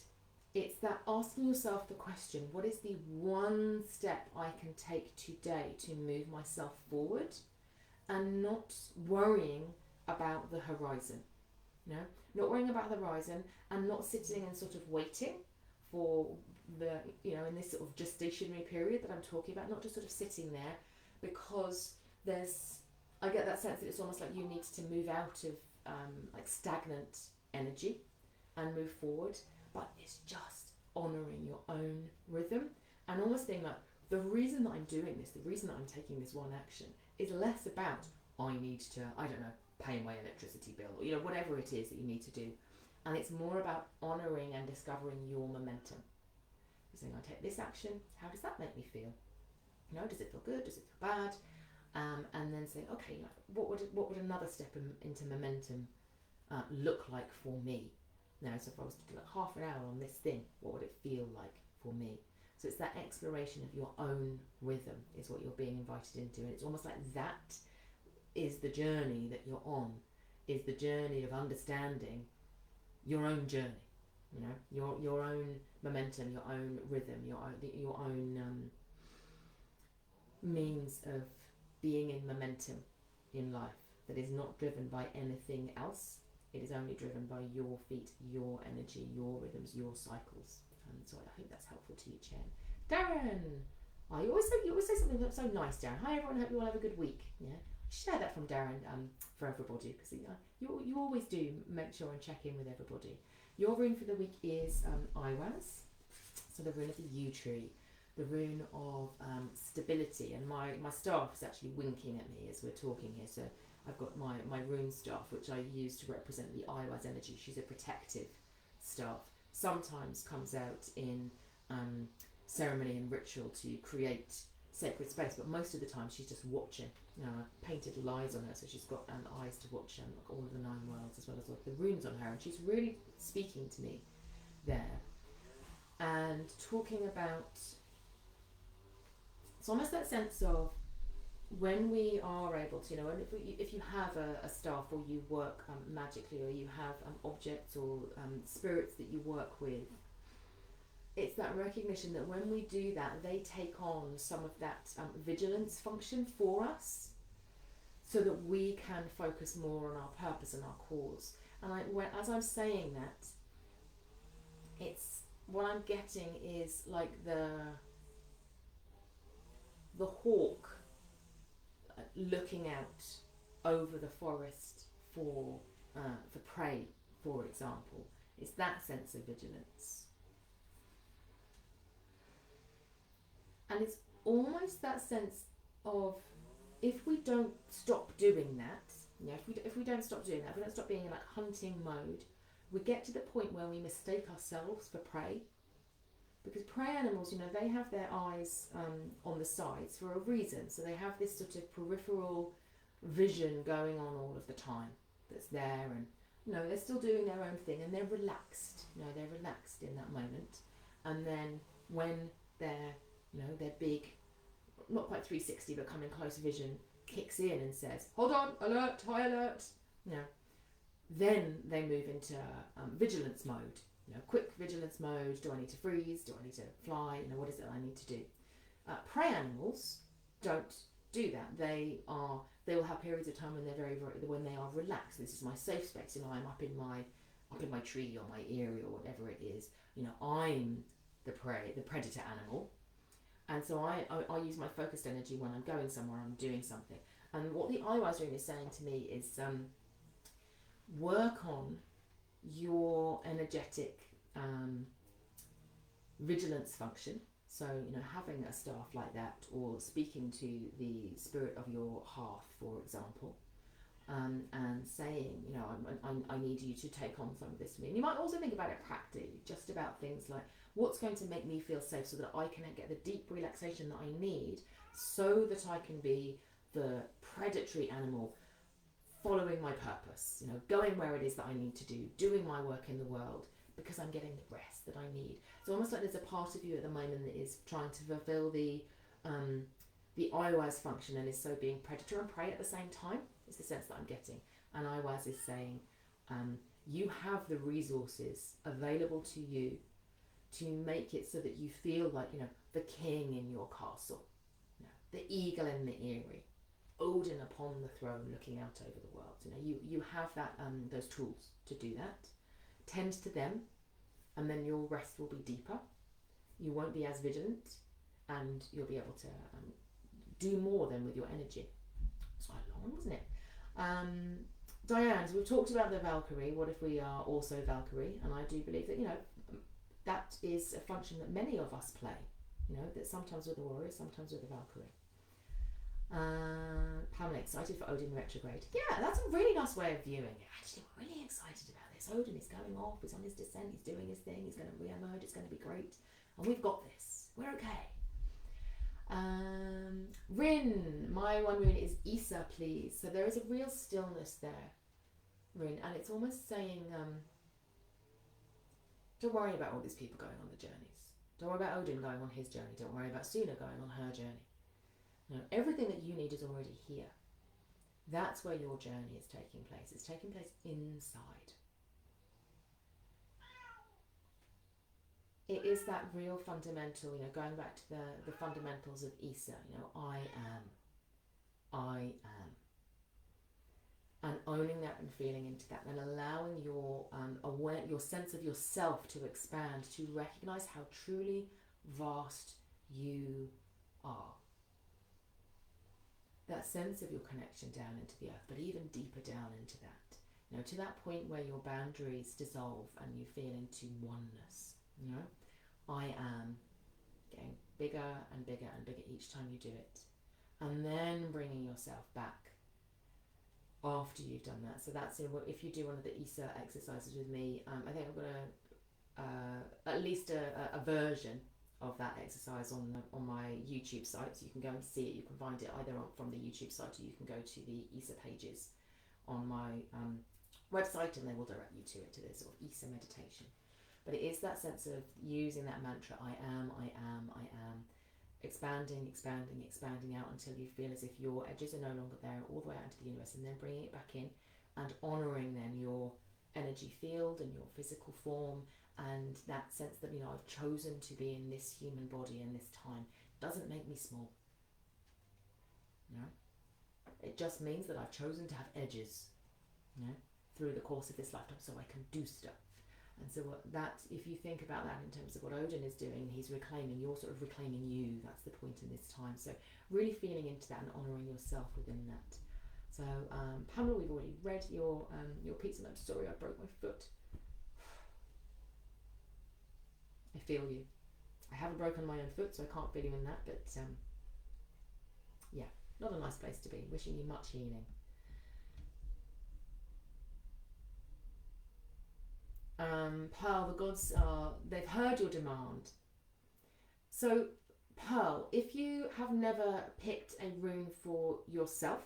it's that asking yourself the question, what is the one step I can take today to move myself forward, and not worrying about the horizon. Not worrying about the horizon, and not sitting and sort of waiting for the, in this sort of gestationary period that I'm talking about, not just sort of sitting there, because I get that sense that it's almost like you need to move out of stagnant energy and move forward, but it's just honouring your own rhythm, and almost being like, the reason that I'm doing this, the reason that I'm taking this one action is less about, I need to, pay my electricity bill, or whatever it is that you need to do, and it's more about honouring and discovering your momentum. You're saying, I take this action, how does that make me feel? Does it feel good, does it feel bad? and then say, okay, what would another step into momentum look like for me? Now, so if I was to do like half an hour on this thing, what would it feel like for me? So it's that exploration of your own rhythm is what you're being invited into, and it's almost like that is the journey that you're on, is the journey of understanding your own journey, you know, your own momentum, your own rhythm, your own means of being in momentum in life that is not driven by anything else. It is only driven by your feet, your energy, your rhythms, your cycles. So I hope that's helpful to you, Chen. Darren! Oh, you always say something that's so nice, Darren. Hi everyone, hope you all have a good week. Yeah, share that from Darren for everybody, because you always do make sure and check in with everybody. Your rune for the week is Iwaz, so the rune of the yew tree, the rune of stability, and my staff is actually winking at me as we're talking here, so I've got my rune staff, which I use to represent the Iwaz energy. She's a protective staff. Sometimes comes out in ceremony and ritual to create sacred space, but most of the time she's just watching. You know, I painted lies on her, so she's got eyes to watch like all of the 9 worlds, as well as the runes on her, and she's really speaking to me there and talking about, it's almost that sense of when we are able to, you know, and if you have a staff, or you work magically, or you have objects or spirits that you work with, it's that recognition that when we do that, they take on some of that vigilance function for us, so that we can focus more on our purpose and our cause. And as I'm saying that, it's what I'm getting is like the hawk looking out over the forest for prey, for example. It's that sense of vigilance. And it's almost that sense of, if we don't stop doing that, you know, if we don't stop doing that, if we don't stop being in like hunting mode, we get to the point where we mistake ourselves for prey. Because prey animals, you know, they have their eyes on the sides for a reason. So they have this sort of peripheral vision going on all of the time that's there, and, you know, they're still doing their own thing, and they're relaxed. You know, they're relaxed in that moment. And then when their big, not quite 360, but coming close vision kicks in and says, hold on, alert, high alert, you know, then they move into vigilance mode. You know, quick vigilance mode. Do I need to freeze? Do I need to fly? You know, what is it I need to do? Prey animals don't do that. They will have periods of time when they're when they are relaxed. This is my safe space. You know, I'm up in my tree or my eyrie or whatever it is. You know, I'm the prey, the predator animal, and so I use my focused energy when I'm going somewhere, I'm doing something. And what the Iwaz rune is saying to me is, work on your energetic vigilance function. So, you know, having a staff like that, or speaking to the spirit of your hearth, for example, and saying, you know, I need you to take on some of this for me. And you might also think about it practically, just about things like, what's going to make me feel safe so that I can get the deep relaxation that I need, so that I can be the predatory animal, following my purpose, you know, going where it is that I need to do, doing my work in the world, because I'm getting the rest that I need. So almost like there's a part of you at the moment that is trying to fulfill the Iwaz function, and is so being predator and prey at the same time. It's the sense that I'm getting. And Iwaz is saying, you have the resources available to you to make it so that you feel like, you know, the king in your castle, you know, the eagle in the eyrie, Odin upon the throne looking out over the world. You know, you have that those tools to do that. Tend to them, and then your rest will be deeper. You won't be as vigilant, and you'll be able to do more than with your energy. It's quite long, wasn't it? Diane, so we've talked about the Valkyrie. What if we are also Valkyrie? And I do believe that, you know, that is a function that many of us play. You know, that sometimes with the warrior, sometimes with the Valkyrie. Pamela, excited for Odin retrograde. Yeah, that's a really nice way of viewing it. Actually, I'm really excited about this. Odin is going off, he's on his descent, he's doing his thing, he's going to re-emerge, it's going to be great. And we've got this. We're okay. Rin, my one rune is Isa, please. So there is a real stillness there, Rin, and it's almost saying, don't worry about all these people going on the journeys. Don't worry about Odin going on his journey. Don't worry about Suna going on her journey. No, everything that you need is already here. That's where your journey is taking place. It's taking place inside. It is that real fundamental, going back to the fundamentals of Isa, I am. And owning that and feeling into that, and allowing your your sense of yourself to expand, to recognize how truly vast you are. That sense of your connection down into the earth, but even deeper down into that, to that point where your boundaries dissolve and you feel into oneness. I am getting bigger and bigger and bigger each time you do it, and then bringing yourself back after you've done that. So that's if you do one of the Isa exercises with me, I think I'm going to at least a version of that exercise on my YouTube site, so you can go and see it. You can find it either from the YouTube site, or you can go to the Isa pages on my website, and they will direct you to it, to this sort of Isa meditation. But it is that sense of using that mantra, I am, expanding, expanding, expanding out until you feel as if your edges are no longer there, all the way out into the universe, and then bringing it back in and honouring then your energy field and your physical form, and that sense that, I've chosen to be in this human body in this time. Doesn't make me small. It just means that I've chosen to have edges, through the course of this lifetime, so I can do stuff. And so if you think about that in terms of what Odin is doing, he's reclaiming, you're sort of reclaiming you. That's the point in this time. So really feeling into that and honouring yourself within that. So Pamela, we've already read your pizza. I'm sorry I broke my foot. I feel you. I haven't broken my own foot, so I can't feel you in that. But yeah, not a nice place to be. Wishing you much healing. Pearl, the gods they've heard your demand. So Pearl, if you have never picked a rune for yourself,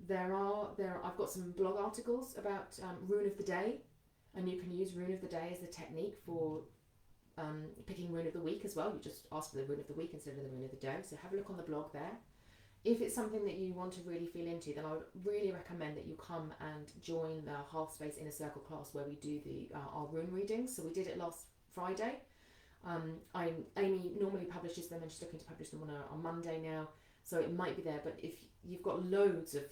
I've got some blog articles about rune of the day, and you can use rune of the day as the technique for picking rune of the week as well. You just ask for the rune of the week instead of the rune of the day. So have a look on the blog there. If it's something that you want to really feel into, then I would really recommend that you come and join the Half Space Inner Circle class, where we do our rune readings. So we did it last Friday. Amy normally publishes them, and she's looking to publish them on Monday now. So it might be there, but if you've got loads of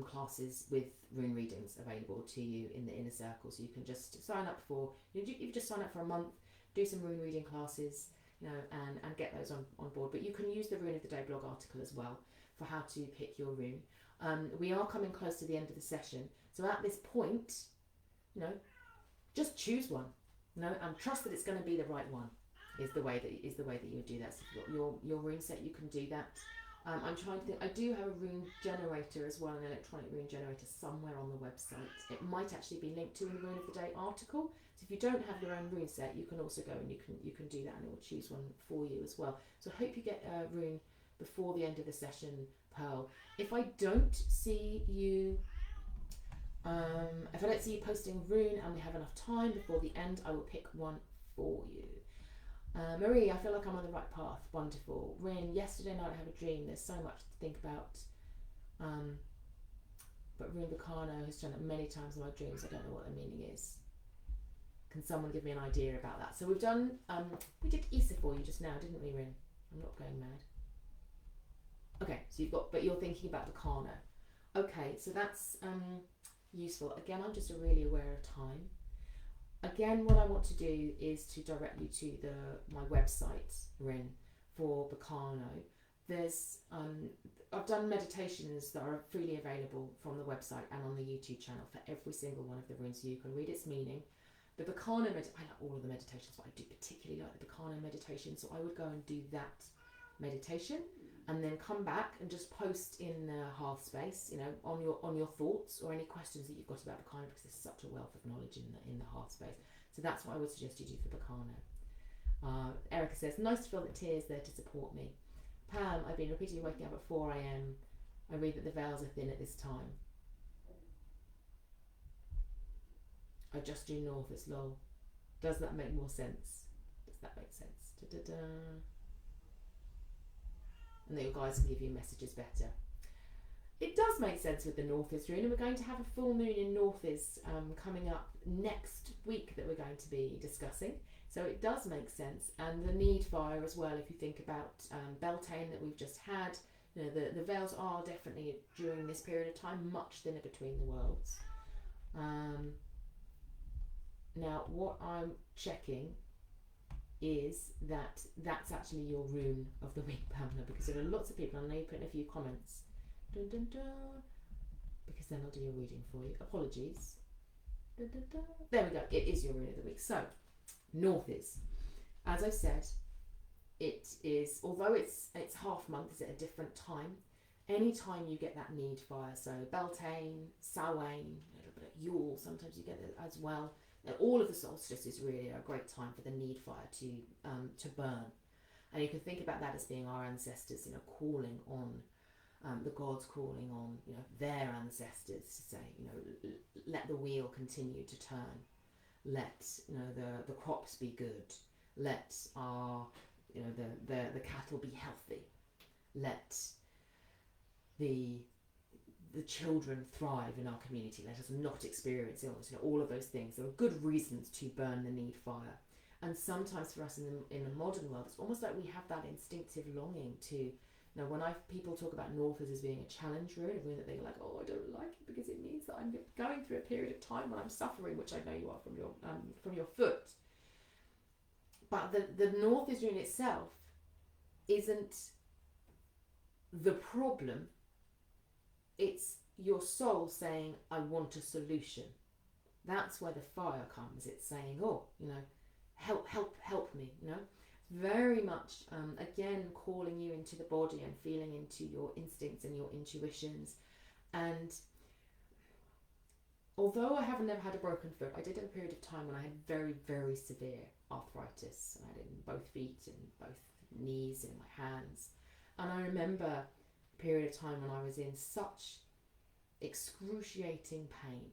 classes with rune readings available to you in the Inner Circle, so you can just sign up for, you just sign up for a month, do some rune reading classes, and get those on board. But you can use the Rune of the Day blog article as well for how to pick your rune. We are coming close to the end of the session, so at this point, just choose one, and trust that it's going to be the right one. Is the way that you would do that. So if you've got your rune set, you can do that. I'm trying to think. I do have a rune generator as well, an electronic rune generator somewhere on the website. It might actually be linked to in the Rune of the Day article. So if you don't have your own rune set, you can also go and you can do that, and it will choose one for you as well. So I hope you get a rune before the end of the session, Pearl. If I don't see you, posting rune and we have enough time before the end, I will pick one for you. Marie, I feel like I'm on the right path. Wonderful. Rin, yesterday night I had a dream. There's so much to think about. But Rin Bacano has done it many times in my dreams. I don't know what the meaning is. Can someone give me an idea about that? So we've done, we did Isa for you just now, didn't we, Rin? I'm not going mad. Okay, so but you're thinking about Bacano. Okay, so that's useful. Again, I'm just really aware of time. Again, what I want to do is to direct you to my website, Rin, for Bacano. There's I've done meditations that are freely available from the website and on the YouTube channel for every single one of the runes, so you can read its meaning. The Bacano I like all of the meditations, but I do particularly like the Bacano meditation, so I would go and do that meditation, and then come back and just post in the Half Space, on your thoughts or any questions that you've got about Bacano, because there's such a wealth of knowledge in the Half Space. So that's what I would suggest you do for Bacano. Erica says, nice to feel that Tia's there to support me. Pam, I've been repeatedly waking up at 4 a.m. I read that the veils are thin at this time. I just do north as lol. Does that make more sense? Does that make sense? Da-da-da. And that your guys can give you messages better. It does make sense with the Northeast rune, and we're going to have a full moon in Northeast coming up next week that we're going to be discussing. So it does make sense, and the need fire as well. If you think about Beltane that we've just had, you know, the veils are definitely during this period of time much thinner between the worlds. Now, what I'm checking is that that's actually your rune of the week, Pamela, because there are lots of people, I know you put in a few comments, dun, dun, dun, because then I'll do your reading for you. Apologies. Dun, dun, dun. There we go. It is your rune of the week. So, North is, as I've said, it is, although it's half month, it's at a different time. Any time you get that need fire, so Beltane, Samhain, a little bit of Yule, sometimes you get it as well. And all of the solstices really are a great time for the need fire to burn, and you can think about that as being our ancestors, you know, calling on the gods, calling on, you know, their ancestors to say, you know, let the wheel continue to turn, let, you know, the crops be good, let our, you know, the cattle be healthy, let the children thrive in our community, let us not experience illness, you know, all of those things. There are good reasons to burn the need fire. And sometimes for us in the modern world, it's almost like we have that instinctive longing to, you know, when people talk about North as being a challenge rune, a rune that they're like, oh, I don't like it because it means that I'm going through a period of time when I'm suffering, which I know you are from your foot. But the North rune itself isn't the problem. It's your soul saying, I want a solution. That's where the fire comes. It's saying, oh, you know, help me, you know. Very much, again, calling you into the body and feeling into your instincts and your intuitions. And although I have never had a broken foot, I did have a period of time when I had very, very severe arthritis. I had it in both feet and both knees and my hands. And I remember a period of time when I was in such excruciating pain,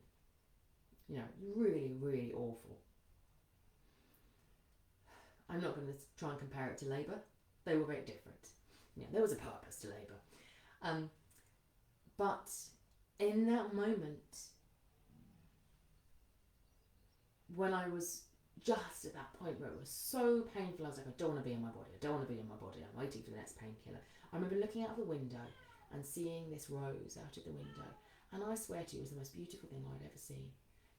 you know, really, really awful. I'm not going to try and compare it to labour. They were very different. You know, there was a purpose to labour. But in that moment, when I was just at that point where it was so painful, I was like, I don't want to be in my body. I don't want to be in my body. I'm waiting for the next painkiller. I remember looking out of the window and seeing this rose out of the window. And I swear to you, it was the most beautiful thing I'd ever seen.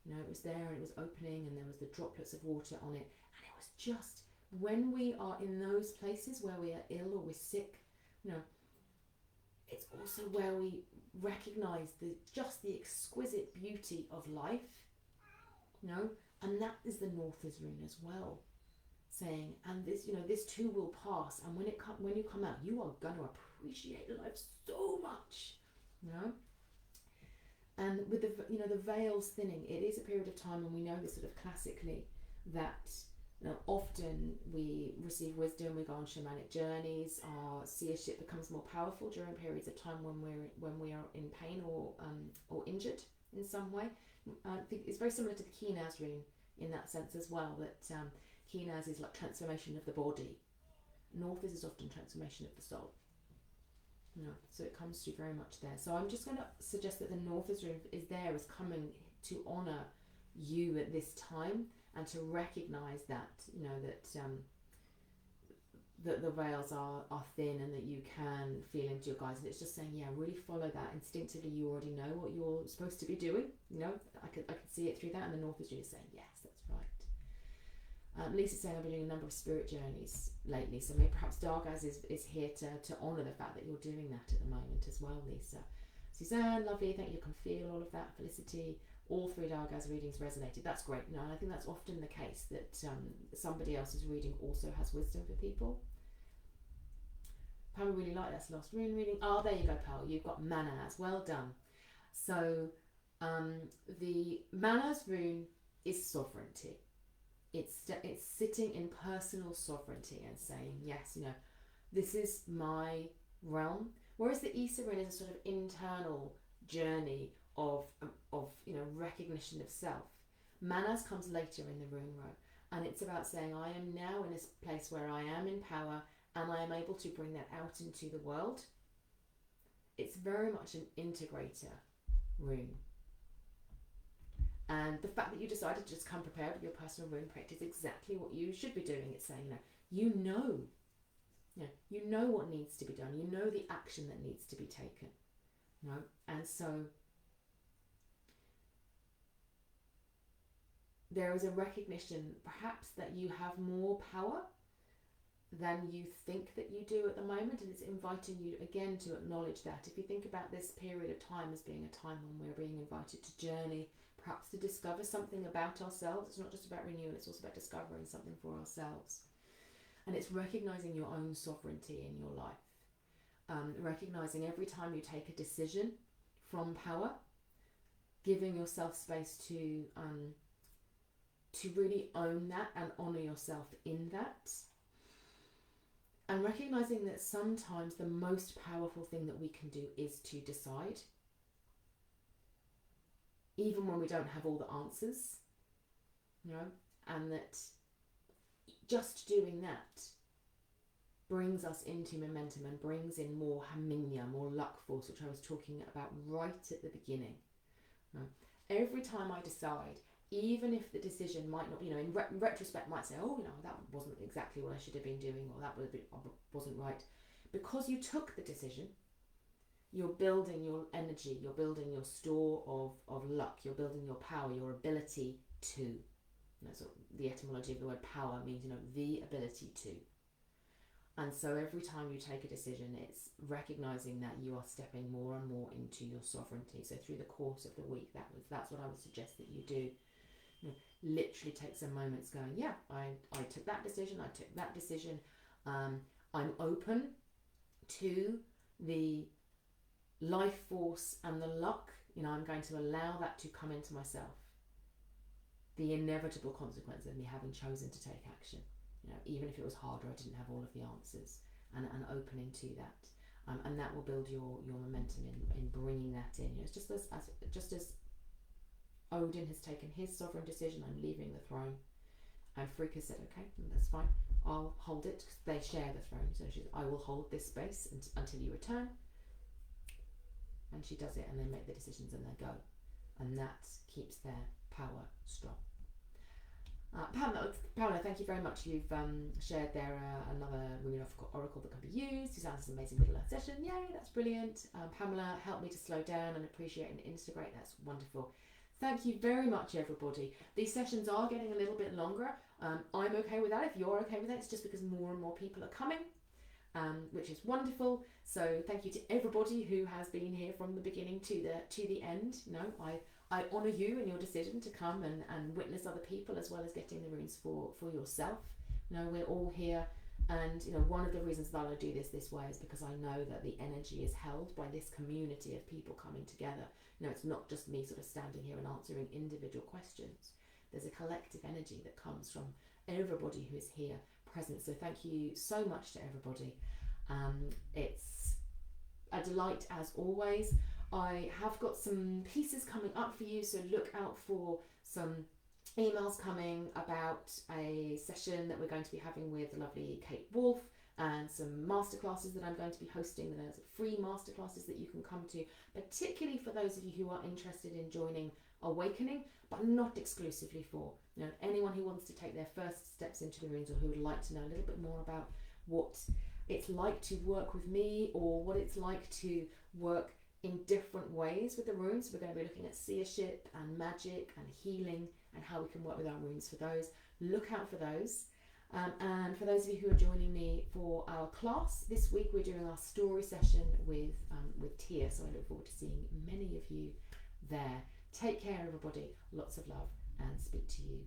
You know, it was there and it was opening and there was the droplets of water on it. And it was just, when we are in those places where we are ill or we're sick, you know, it's also where we recognise just the exquisite beauty of life, you know, and that is the North's rune as well, saying, and this, you know, this too will pass, and when you come out, you are going to appreciate life so much, you know. And with the, you know, the veils thinning, it is a period of time, and we know this sort of classically, that, you know, often we receive wisdom, we go on shamanic journeys, our seership becomes more powerful during periods of time when we are in pain or injured in some way. I think it's very similar to the Kinaz rune in that sense as well, that Kinaz is like transformation of the body. North is often transformation of the soul. You know, so it comes through very much there. So I'm just going to suggest that the North's rune is there as coming to honour you at this time, and to recognise that, you know, that the veils are thin and that you can feel into your guides. And it's just saying, yeah, really follow that instinctively. You already know what you're supposed to be doing. You know, I could see it through that. And the North is really saying, yes, that's right. Lisa's saying I've been doing a number of spirit journeys lately, so maybe perhaps Dargaz is here to honour the fact that you're doing that at the moment as well, Lisa. Suzanne, lovely, thank you. You can feel all of that. Felicity, all three Dargaz readings resonated. That's great. You know, and I think that's often the case, that somebody else's reading also has wisdom for people. Pam, really like that's last rune reading. Oh, there you go, pal. You've got Manaz. Well done. So the Manaz rune is sovereignty. It's sitting in personal sovereignty and saying, yes, you know, This is my realm. Whereas the Issa Rin is a sort of internal journey of recognition of self. Manas comes later in the rune row, and it's about saying I am now in a place where I am in power and I am able to bring that out into the world. It's very much an integrator rune. And the fact that you decided to just come prepared with your personal rune practice is exactly what you should be doing. It's saying, you know what needs to be done. You know the action that needs to be taken. And so there is a recognition, perhaps, that you have more power than you think that you do at the moment, and it's inviting you again to acknowledge that. If you think about this period of time as being a time when we're being invited to journey, perhaps to discover something about ourselves. It's not just about renewal, it's also about discovering something for ourselves. And it's recognizing your own sovereignty in your life. Recognizing every time you take a decision from power, giving yourself space to really own that and honor yourself in that. And recognizing that sometimes the most powerful thing that we can do is to decide, even when we don't have all the answers, and that just doing that brings us into momentum and brings in more haminya, more luck force, which I was talking about right at the beginning. Every time I decide, even if the decision might not, in retrospect might say, that wasn't exactly what I should have been doing, or that wasn't right. Because you took the decision, you're building your energy, you're building your store of luck, you're building your power, your ability to. So the etymology of the word power means, the ability to. And so every time you take a decision, it's recognizing that you are stepping more and more into your sovereignty. So through the course of the week, that's what I would suggest that you do. Literally take some moments going, I took that decision, I'm open to the life force and the luck, I'm going to allow that to come into myself. The inevitable consequence of me having chosen to take action, even if it was hard or I didn't have all of the answers, and opening to that, and that will build your momentum in bringing that in. It's just as Odin has taken his sovereign decision, I'm leaving the throne, and Frigga said, okay, that's fine, I'll hold it, because they share the throne. So she says, I will hold this space until you return. And she does it, and they make the decisions and they go. And that keeps their power strong. Pamela, thank you very much. You've shared there another rune oracle that can be used. Susanna's amazing middle earth session. Yay, that's brilliant. Pamela helped me to slow down and appreciate and integrate. That's wonderful. Thank you very much, everybody. These sessions are getting a little bit longer. I'm okay with that. If you're okay with that, it's just because more and more people are coming, which is wonderful. So thank you to everybody who has been here from the beginning to the end. I honour you and your decision to come and witness other people, as well as getting the runes for yourself. We're all here, and one of the reasons that I do this way is because I know that the energy is held by this community of people coming together. It's not just me sort of standing here and answering individual questions. There's a collective energy that comes from everybody who is here present. So thank you so much to everybody. It's a delight as always. I have got some pieces coming up for you, so look out for some emails coming about a session that we're going to be having with the lovely Kate Wolf, and some masterclasses that I'm going to be hosting. There's free masterclasses that you can come to, particularly for those of you who are interested in joining Awakening, but not exclusively for anyone who wants to take their first steps into the runes, or who would like to know a little bit more about what it's like to work with me, or what it's like to work in different ways with the runes. We're going to be looking at seership and magic and healing, and how we can work with our runes for those. Look out for those. And for those of you who are joining me for our class this week, we're doing our story session with Tia, so I look forward to seeing many of you there. Take care, everybody. Lots of love, and speak to you